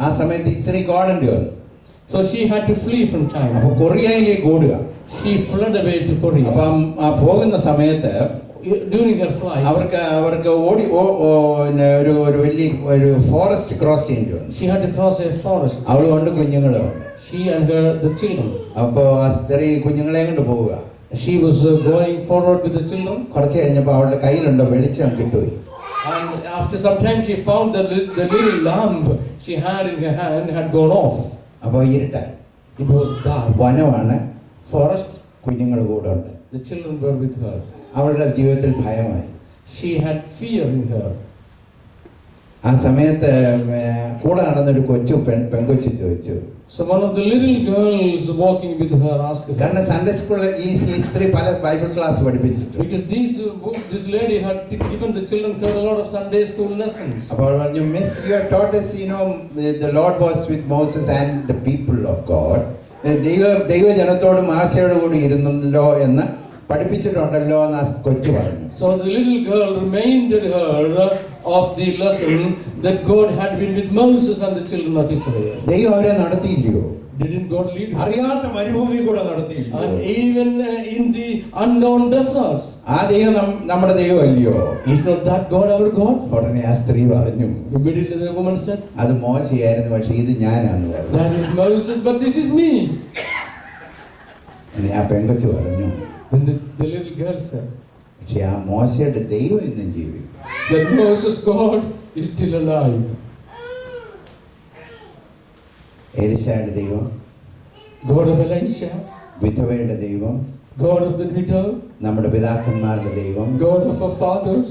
ആ സമയത്ത് ഇസ്രേ ഗോഡന്റ് വന്നു. So she had to flee from China. അപ്പൊ കൊറിയയിലേക്ക് ഓടുക. She fled away to Korea. അപ്പം പോകുന്ന സമയത്ത് during her flight അവർക്ക് ഓടി ഒരു വലിയ ഒരു ഫോറസ്റ്റ് ക്രോസ് ചെയ്യേണ്ടി വന്നു. she had to cross a forest. അവളുണ്ട് കുഞ്ഞുങ്ങളുണ്ട്. She and her the children. അപ്പൊ ആ സ്ത്രീ കുഞ്ഞുങ്ങളെ കൊണ്ട് പോവുക. She was going forward with the children. കുറച്ച് കഴിഞ്ഞപ്പോൾ അവളുടെ കയ്യിലുണ്ടോ വെളിച്ചം കിട്ടുപോയി. And after some time she found that the little lamp she had in her hand had gone off. അപ്പോൾ ഇരുട്ടായി. It was dark. വനമാണ്, forest. കുഞ്ഞുങ്ങൾ കൂടെ ഉണ്ട്. The children were with her. അവളുടെ ജീവിതത്തിൽ ഭയമായി. She had fear in her. ആ സമയത്ത് കൂടെ നടന്നൊരു പെൺകൊച്ചു ചോദിച്ചു. So one of the little girls walking with her asked her. കാരണം സൺഡേ സ്കൂളിൽ ഈ സ്ത്രീ പല ബൈബിൾ ക്ലാസ് പഠിപ്പിച്ചിട്ടുണ്ട്. Because this lady had given the children a lot of Sunday school lessons. അപ്പോൾ പറഞ്ഞു, Miss, you have taught us, the Lord was with Moses and the people of God. ദൈവജനത്തോട് മോശയോട് കൂടി ഇരുന്നല്ലോ എന്ന് പഠിപ്പിച്ചിട്ടുണ്ടല്ലോ എന്ന് ആ കൊച്ചു പറഞ്ഞു. So the little girl reminded her of the lesson that God had been with Moses and the children of Israel. ദൈവം അവരെ നടത്തിയില്ലയോ? Didn't God lead her? അറിയാത്ത മരുഭൂമി കൂടെ നടത്തിയില്ലയോ? And even in the unknown deserts. ആ ദൈവം നമ്മുടെ ദൈവം അല്ലയോ? Is not that God our God? ഉടനെ ആ സ്ത്രീ പറഞ്ഞു. Immediately the woman said, അത് മോശയായിരുന്നു, പക്ഷെ ഇത് ഞാനാന്ന് പറഞ്ഞു. that is Moses, but this is me. ആ പെങ്കൊച്ചു പറഞ്ഞു. Then the little girl said, പക്ഷെ ആ മോശയുടെ ദൈവം ഇന്നും ജീവിക്കും. that Moses God is still alive. എലിശയുടെ ദൈവം, God of Elisha, വിധവയുടെ ദൈവം, God of the widow, നമ്മുടെ പിതാക്കന്മാരുടെ ദൈവം, God of our fathers,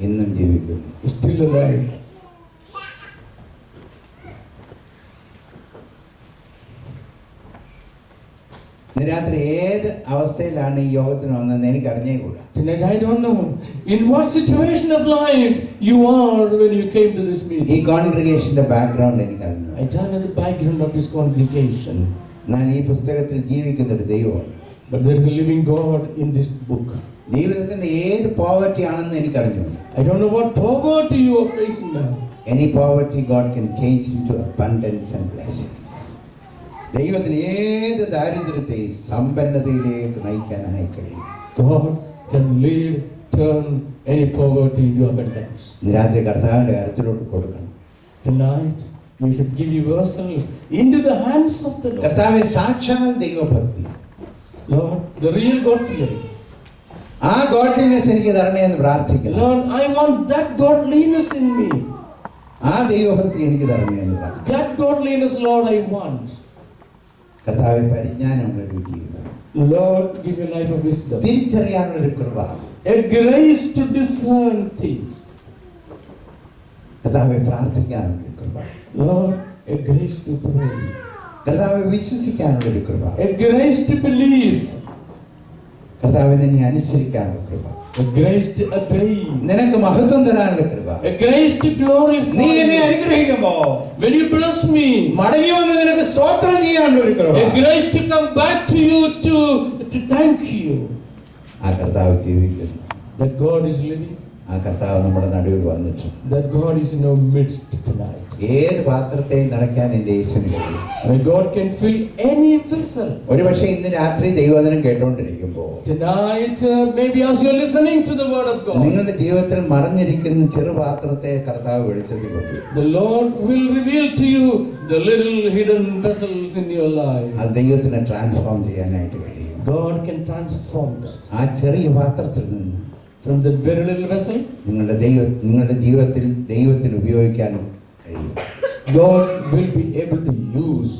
ഇന്നും ജീവിക്കുന്നു. is still alive. ഇന്ന് രാത്രി ഏത് അവസ്ഥയിലാണ് ഈ യോഗത്തിന് വന്നതെന്ന് എനിക്ക് അറിഞ്ഞേകൂടാ. Tonight I don't know in what situation of life you are when you came to this meeting. ഈ കോൺഗ്രിഗേഷന്റെ ബാക്ക്ഗ്രൗണ്ട് എനിക്ക് അറിഞ്ഞു. I don't know the background of this congregation. ഞാൻ ഈ പുസ്തകത്തിൽ ജീവിക്കുന്ന ഒരു ദൈവമുണ്ട്. But there is a living God in this book. ജീവിതത്തിന്റെ ഏത് പോവർട്ടി ആണെന്ന് എനിക്ക് അറിഞ്ഞു. I don't know what poverty you are facing now. Any poverty God can change into abundance and blessings. ദൈവത്തിന് ഏത് ദാരിദ്ര്യത്തെ സമ്പന്നതയിലേക്ക് നയിക്കാനായി കഴിയും. God can lead, turn any poverty into abundance. ഇന്ന് രാത്രി കർത്താവിന്റെ കരത്തിലോട്ട് കൊടുക്കണം. Tonight you should give yourself into the hands of the Lord. കർത്താവേ, സാക്ഷാൽ ദൈവഭക്തി, Lord, the real God fearing. ആ ഗോഡ്ലിനെസ് എനിക്ക് തരണേ എന്ന് പ്രാർത്ഥിക്കണം. Lord, I want that godliness in me. ആ ദൈവഭക്തി എനിക്ക് തരണേ എന്ന് പ്രാർത്ഥിക്കണം. That godliness, Lord, I want. കർത്താവേ, പരിജ്ഞാനമുള്ള ഒരു ജീവിതം, Lord, give me a life of wisdom. തിരിച്ചറിയാനുള്ള ഒരു കൃപ, A grace to discern things. കർത്താവേ, പ്രാർത്ഥിക്കാനുള്ള ഒരു കൃപ, Lord, a grace to pray. കർത്താവേ, വിശ്വസിക്കാനുള്ള ഒരു കൃപ, A grace to believe. കർത്താവേ, നിന്നെ അനുസരിക്കാനുള്ള കൃപ, A grace to obey. നിനക്ക് മഹത്വം തരാനുള്ള കൃപ. A grace to glorify. നീ എന്നെ അനുഗ്രഹിക്കുമ്പോ When you bless me, മടങ്ങി വന്ന് നിനക്ക് സ്തോത്രം ചെയ്യാനുള്ള ഒരു കൃപ. a grace to come back to you to thank you. ആ കർത്താവ് ജീവിക്കുന്നു. That God is living. ആ കർത്താവ് നമ്മുടെ നടുവിൽ വന്നിട്ടുണ്ട്. That God is in our midst tonight. ഏത് പാത്രത്തെയും നിറയ്ക്കാൻ എൻ്റെ യേശുവിന് കഴിയും. And God can fill any vessel. ഒരുപക്ഷെ ഇന്ന് രാത്രി ദൈവവചനം കേട്ടുകൊണ്ടിരിക്കുമ്പോൾ Tonight, maybe as you're listening to the word of God, നിങ്ങളുടെ ജീവിതത്തിൽ മറഞ്ഞിരിക്കുന്ന ചെറുപാത്രത്തെ കർത്താവ് വെളിച്ചത്തിൽ കൊണ്ടുവരും. the Lord will reveal to you the little hidden vessels in your life. അത് ദൈവത്തിനെ ട്രാൻസ്ഫോം ചെയ്യാനായിട്ട് കഴിയും. God can transform that. ആ ചെറിയ പാത്രത്തിൽ നിന്ന് From that very little vessel, നിങ്ങളുടെ ജീവിതത്തിൽ ദൈവത്തിന് ഉപയോഗിക്കാനും കഴിയും. God will be able to use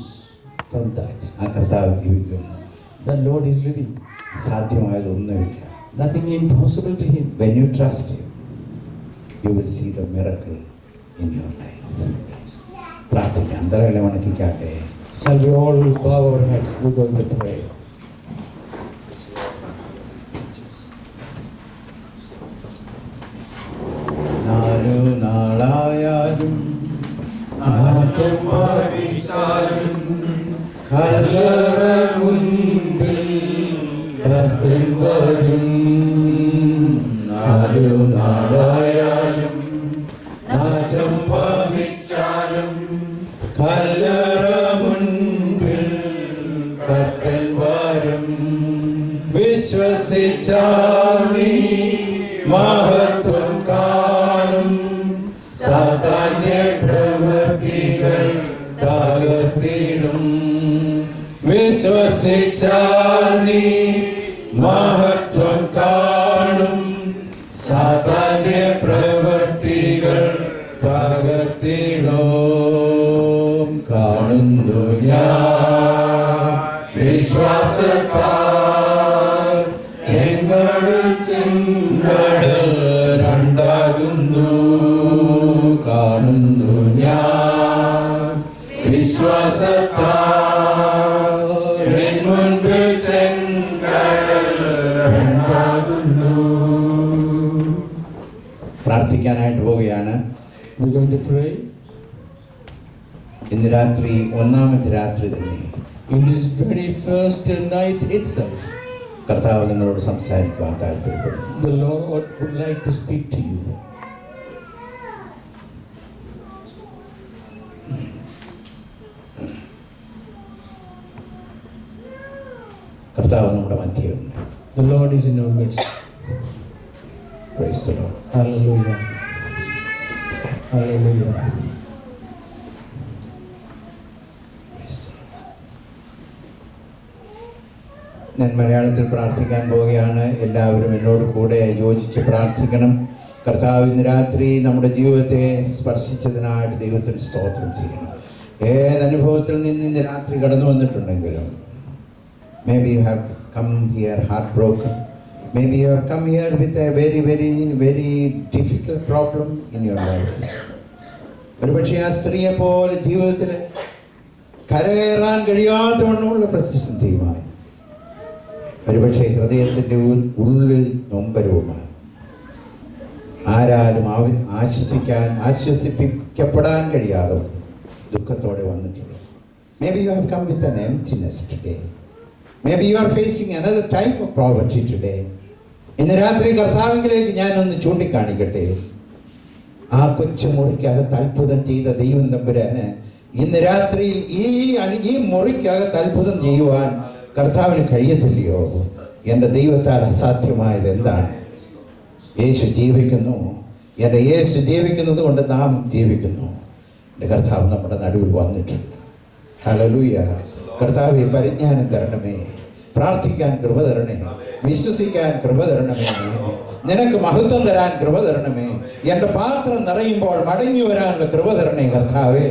from that. ആ കർത്താവ് ജീവിക്കുന്നു. The Lord is living. അസാധ്യമായതൊന്നുമില്ല. Nothing impossible to Him. When you trust Him, you will see the miracle in your life. പ്രാർത്ഥിക്കാം. അന്തരങ്ങളെ വണക്കിക്കാട്ടെ. Shall we all bow our heads? We're going to pray. നാളായാലും കല്ലറ മുൻപിൽ കർത്തൻ വരും. നാലു നാടായാലും നാറ്റം ഭവിച്ചാലും കല്ലറ മുൻപിൽ കർത്തൻ വരും. വിശ്വസിച്ചാൽ നീ മഹത്വം കാണും. സാധാന്യ പ്രവൃത്തികൾ തകർത്തിടും. വിശ്വസിച്ചാൽ നീ മഹത്വം കാണും. സാധാന്യ പ്രവൃത്തികൾ തകർത്തിടും. കാണുന്നു ഞാൻ വിശ്വാസത്താൽ ചെങ്കടൽ രണ്ടാകുന്നു. കാണുന്നു ഞാൻ വിശ്വാസത്താൽ മുൻപിൽ ചെങ്കടൽ രണ്ടാകുന്നു. പ്രാർത്ഥിക്കാനായിട്ട് പോവുകയാണ്. We're going to pray. ഇന്ന് രാത്രി ഒന്നാമത്തെ രാത്രി തന്നെ In this very first night itself, കർത്താവ് നിങ്ങളോട് സംസാരിക്കുവാൻ താല്പര്യപ്പെടുന്നു. the Lord would like to speak to you. കർത്താവ് നമ്മുടെ മധ്യമുണ്ട്. The Lord is in our midst. Praise the Lord. Hallelujah. Hallelujah. ഞാൻ മലയാളത്തിൽ പ്രാർത്ഥിക്കാൻ പോവുകയാണ്. എല്ലാവരും എന്നോട് കൂടെ യോജിച്ച് പ്രാർത്ഥിക്കണം. കർത്താവ് ഇന്ന് രാത്രി നമ്മുടെ ജീവിതത്തെ സ്പർശിച്ചതിനായിട്ട് ദൈവത്തിന് സ്തോത്രം ചെയ്യണം. ഏതനുഭവത്തിൽ നിന്ന് ഇന്ന് രാത്രി കടന്നു വന്നിട്ടുണ്ടെങ്കിലും, maybe you have come here heartbroken, maybe you have come here with a very very very difficult problem in your life. ഒരുപക്ഷെ ആ സ്ത്രീയെ പോലെ ജീവിതത്തിൽ കരകയറാൻ കഴിയാത്തവണ്ണമുള്ള പ്രതിസന്ധിയുമായി, ഒരുപക്ഷെ ഹൃദയത്തിൻ്റെ ഉള്ളിൽ നൊമ്പരവുമായി, ആരാലും ആശ്വസിപ്പിക്കപ്പെടാൻ കഴിയാതെ ദുഃഖത്തോടെ വന്നിട്ടുള്ളൂ. Maybe you have come with an emptiness today. Maybe you are facing another type of poverty today. ഇന്ന് രാത്രി കർത്താവിലേക്ക് ഞാനൊന്ന് ചൂണ്ടിക്കാണിക്കട്ടെ. ആ കൊച്ചു മുറിക്കകത്ത് അത്ഭുതം ചെയ്ത ദൈവം തമ്പുരാന് ഇന്ന് രാത്രിയിൽ ഈ മുറിക്കകത്ത് അത്ഭുതം ചെയ്യുവാൻ കർത്താവിന് കഴിയത്തില്ലയോ? എൻ്റെ ദൈവത്താൽ അസാധ്യമായത് എന്താണ്? യേശു ജീവിക്കുന്നു. എൻ്റെ യേശു ജീവിക്കുന്നത് കൊണ്ട് നാം ജീവിക്കുന്നു. എൻ്റെ കർത്താവ് നമ്മുടെ നടുവിൽ വന്നിട്ടുണ്ട്. ഹല്ലേലൂയ. കർത്താവേ, പരിജ്ഞാനം തരണമേ, പ്രാർത്ഥിക്കാൻ കൃപ തരണമേ, വിശ്വസിക്കാൻ കൃപ തരണമേ, നിനക്ക് മഹത്വം തരാൻ കൃപ തരണമേ, എൻ്റെ പാത്രം നിറയുമ്പോൾ മടങ്ങി വരാനുള്ള കൃപ തരണേ കർത്താവേ.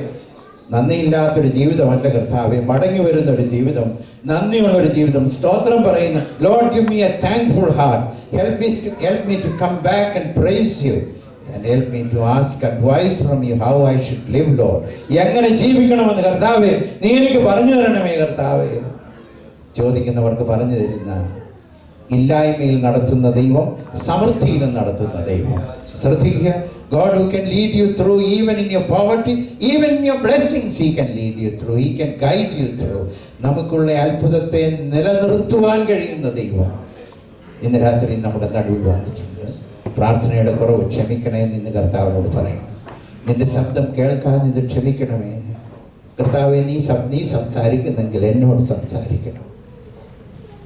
നന്ദിയില്ലാത്തൊരു ജീവിതമല്ല കർത്താവേ, മടങ്ങി വരുന്നൊരു ജീവിതം, നന്ദിയുള്ളൊരു ജീവിതം. സ്തോത്രം പറയുന്നു. Lord give me A thankful heart. Help me to come back and praise you and help me to ask advice from you how I should live, Lord. എങ്ങനെ ജീവിക്കണമെന്ന് കർത്താവേ നീ എനിക്ക് പറഞ്ഞു തരണമേ കർത്താവേ. ചോദിക്കുന്നവർക്ക് പറഞ്ഞു തരുന്ന, ഇല്ലായ്മയിൽ നടത്തുന്ന ദൈവം സമൃദ്ധിയിലും നടത്തുന്ന ദൈവം. ശ്രദ്ധിക്കുക. God who can lead you through even in your poverty, even in your blessings he can lead you through, he can guide you through. നമുക്കുള്ള അത്ഭുതത്തെ നിലനിർത്തുവാൻ കഴിയുന്ന ദൈവം ഇന്ന് രാത്രി നമ്മുടെ നടുവിൽ വന്നിട്ടുണ്ട്. പ്രാർത്ഥനയുടെ കുറവ് ക്ഷമിക്കണേ എന്ന് ഇന്ന് കർത്താവിനോട് പറയണം. നിന്റെ ശബ്ദം കേൾക്കാൻ ഇത് ക്ഷമിക്കണമേ കർത്താവെ. നീ സംസാരിക്കുന്നെങ്കിൽ എന്നോട് സംസാരിക്കണം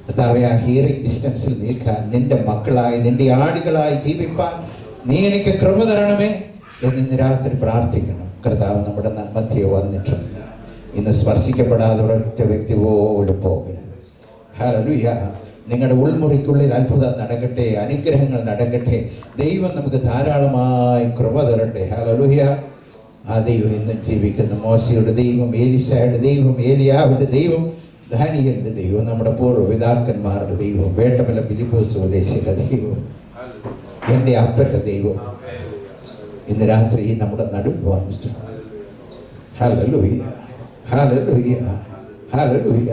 കർത്താവെ. ആ ഹിയറിംഗ് ഡിസ്റ്റൻസിൽ നിൽക്കാൻ, നിന്റെ മക്കളായി നിന്റെ ആടുകളായി ജീവിപ്പാൻ നീ എനിക്ക് കൃപ തരണമേ എന്ന് ഇന്ന് രാത്രി പ്രാർത്ഥിക്കണം. കർത്താവ് നമ്മുടെ മധ്യേ വന്നിട്ടുണ്ട്. ഇന്ന് സ്പർശിക്കപ്പെടാതെ ഒരൊറ്റ വ്യക്തി പോലും പോകരുത്. ഹല്ലേലൂയ. നിങ്ങളുടെ ഉൾമുറിക്കുള്ളിൽ അത്ഭുതം നടക്കട്ടെ, അനുഗ്രഹങ്ങൾ നടക്കട്ടെ. ദൈവം നമുക്ക് ധാരാളമായി കൃപ തരട്ടെ. ഹല്ലേലൂയ. ആ ദൈവം ഇന്നും ജീവിക്കുന്നു. മോശയുടെ ദൈവം, ഏലിശയുടെ ദൈവം, ഏലിയാവിൻ്റെ ദൈവം, ദാനിയേലിന്റെ ദൈവം, നമ്മുടെ പൂർവ്വപിതാക്കന്മാരുടെ ദൈവം, വേട്ടമല ഫിലിപ്പോസ് സ്വദേശിയുടെ ദൈവം, എൻ്റെ അപ്പൻ്റെ ദൈവം ഇന്ന് രാത്രി നമ്മുടെ നടുവിൽ വന്നിട്ടുണ്ട്. Hallelujah, hallelujah, hallelujah.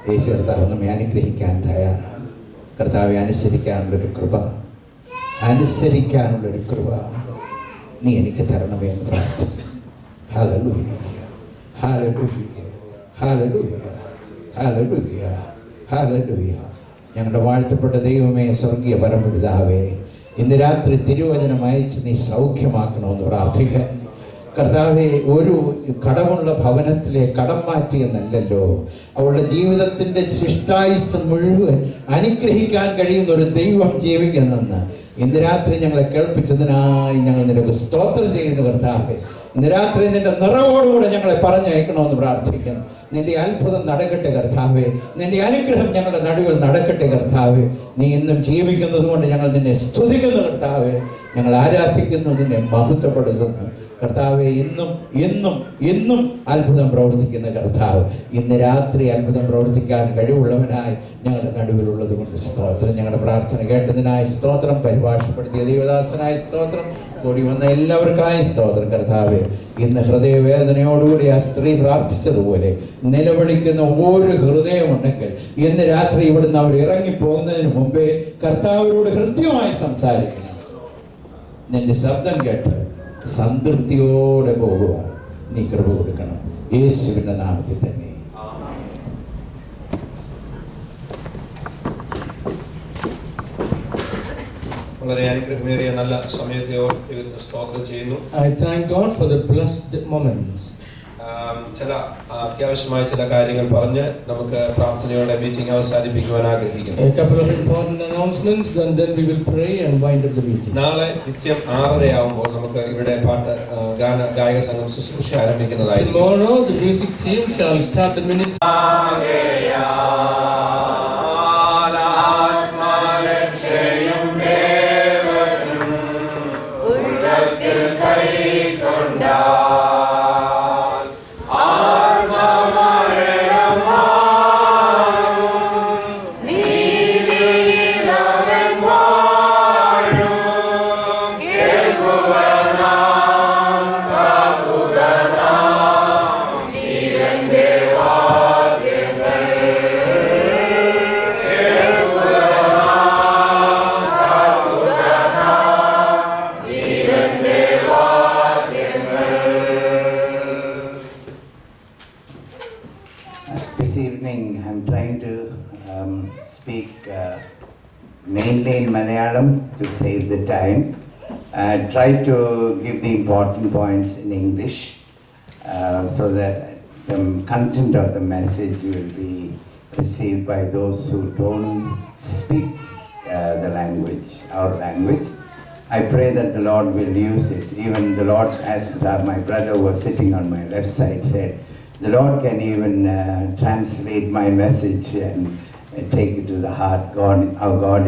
യേശു കർത്താവ് നമ്മെ അനുഗ്രഹിക്കാൻ തയ്യാറാണ്. കർത്താവെ, അനുസരിക്കാനുള്ളൊരു കൃപ, അനുസരിക്കാനുള്ളൊരു കൃപ നീ എനിക്ക് തരണമേ എന്ന് പ്രാർത്ഥിക്കുന്നു. Hallelujah, hallelujah, hallelujah, hallelujah, hallelujah. ഞങ്ങളുടെ വാഴ്ത്തപ്പെട്ട ദൈവമേ, സ്വർഗീയ പരമപിതാവേ, ഇന്ന് രാത്രി തിരുവചനം അയച്ച് നീ സൗഖ്യമാക്കണമെന്ന് പ്രാർത്ഥിക്കുക. കർത്താവെ, ഒരു കടമുള്ള ഭവനത്തിലെ കടം മാറ്റിയെന്നല്ലല്ലോ, അവളുടെ ജീവിതത്തിൻ്റെ ശിഷ്ടായുസ് മുഴുവൻ അനുഗ്രഹിക്കാൻ കഴിയുന്ന ഒരു ദൈവം ജീവിക്കുന്നെന്ന് ഇന്ന് രാത്രി ഞങ്ങളെ കേൾപ്പിച്ചതിനായി ഞങ്ങൾ നിനക്ക് സ്തോത്രം ചെയ്യുന്നു കർത്താവെ. ഇന്ന് രാത്രി നിന്റെ നിറവോടുകൂടെ ഞങ്ങളെ പറഞ്ഞയക്കണമെന്ന് പ്രാർത്ഥിക്കുന്നു. നിന്റെ അത്ഭുതം നടക്കട്ടെ കർത്താവെ, നിന്റെ അനുഗ്രഹം ഞങ്ങളുടെ നടുവിൽ നടക്കട്ടെ കർത്താവെ. നീ ഇന്നും ജീവിക്കുന്നത് കൊണ്ട് ഞങ്ങൾ നിന്നെ സ്തുതിക്കുന്നു കർത്താവെ, ഞങ്ങൾ ആരാധിക്കുന്നു, നിന്നെ മഹത്വപ്പെടുത്തുന്നു കർത്താവെ. ഇന്നും എന്നും എന്നും അത്ഭുതം പ്രവർത്തിക്കുന്ന കർത്താവ്, ഇന്ന് രാത്രി അത്ഭുതം പ്രവർത്തിക്കാൻ കഴിവുള്ളവനായി ഞങ്ങളുടെ നടുവിലുള്ളത് കൊണ്ട് സ്തോത്രം. ഞങ്ങളുടെ പ്രാർത്ഥന കേട്ടതിനായി സ്തോത്രം. പരിഭാഷപ്പെടുത്തിയ ദൈവദാസനായ സ്തോത്രം. കൂടി വന്ന എല്ലാവർക്കായി സ്തോത്രം കർത്താവെ. ഇന്ന് ഹൃദയവേദനയോടുകൂടി ആ സ്ത്രീ പ്രാർത്ഥിച്ചതുപോലെ നിലവിളിക്കുന്ന ഒരു ഹൃദയമുണ്ടെങ്കിൽ ഇന്ന് രാത്രി ഇവിടുന്ന് അവർ ഇറങ്ങിപ്പോകുന്നതിന് മുമ്പേ കർത്താവിനോട് ഹൃദ്യമായി സംസാരിക്കണം. നിന്റെ ശബ്ദം കേട്ട് സംതൃപ്തിയോടെ പോകുക നീ കൃപ കൊടുക്കണം, യേശുവിന്റെ നാമത്തിൽ തന്നെ. വളരെ അനുഗ്രഹമേറിയ നല്ല സമയത്തെ ഓർത്ത് സ്തോത്രം ചെയ്യുന്നു. I thank God for the blessed moments. ചില അത്യാവശ്യമായ ചില കാര്യങ്ങൾ പറഞ്ഞ് നമുക്ക് പ്രാർത്ഥനയോടെ മീറ്റിംഗ് അവസാനിപ്പിക്കുവാൻ ആഗ്രഹിക്കുന്നു. A couple of important announcements, and then we will pray and wind up the meeting. നാളെ കൃത്യം 6:30 ആവുമ്പോൾ നമുക്ക് ഇവിടെ ഗായക സംഘം ശുശ്രൂഷ ആരംഭിക്കുന്നതായിരിക്കും. Tomorrow the music team shall start the ministry. This evening I'm trying to speak mainly in Malayalam to save the time. Try to give the important points in English so that the content of the message will be received by those who don't speak the language, our language. I pray that the Lord will use it. Even the Lord, as my brother was sitting on my left side, said, the Lord can even translate my message and take it to the heart. God, our God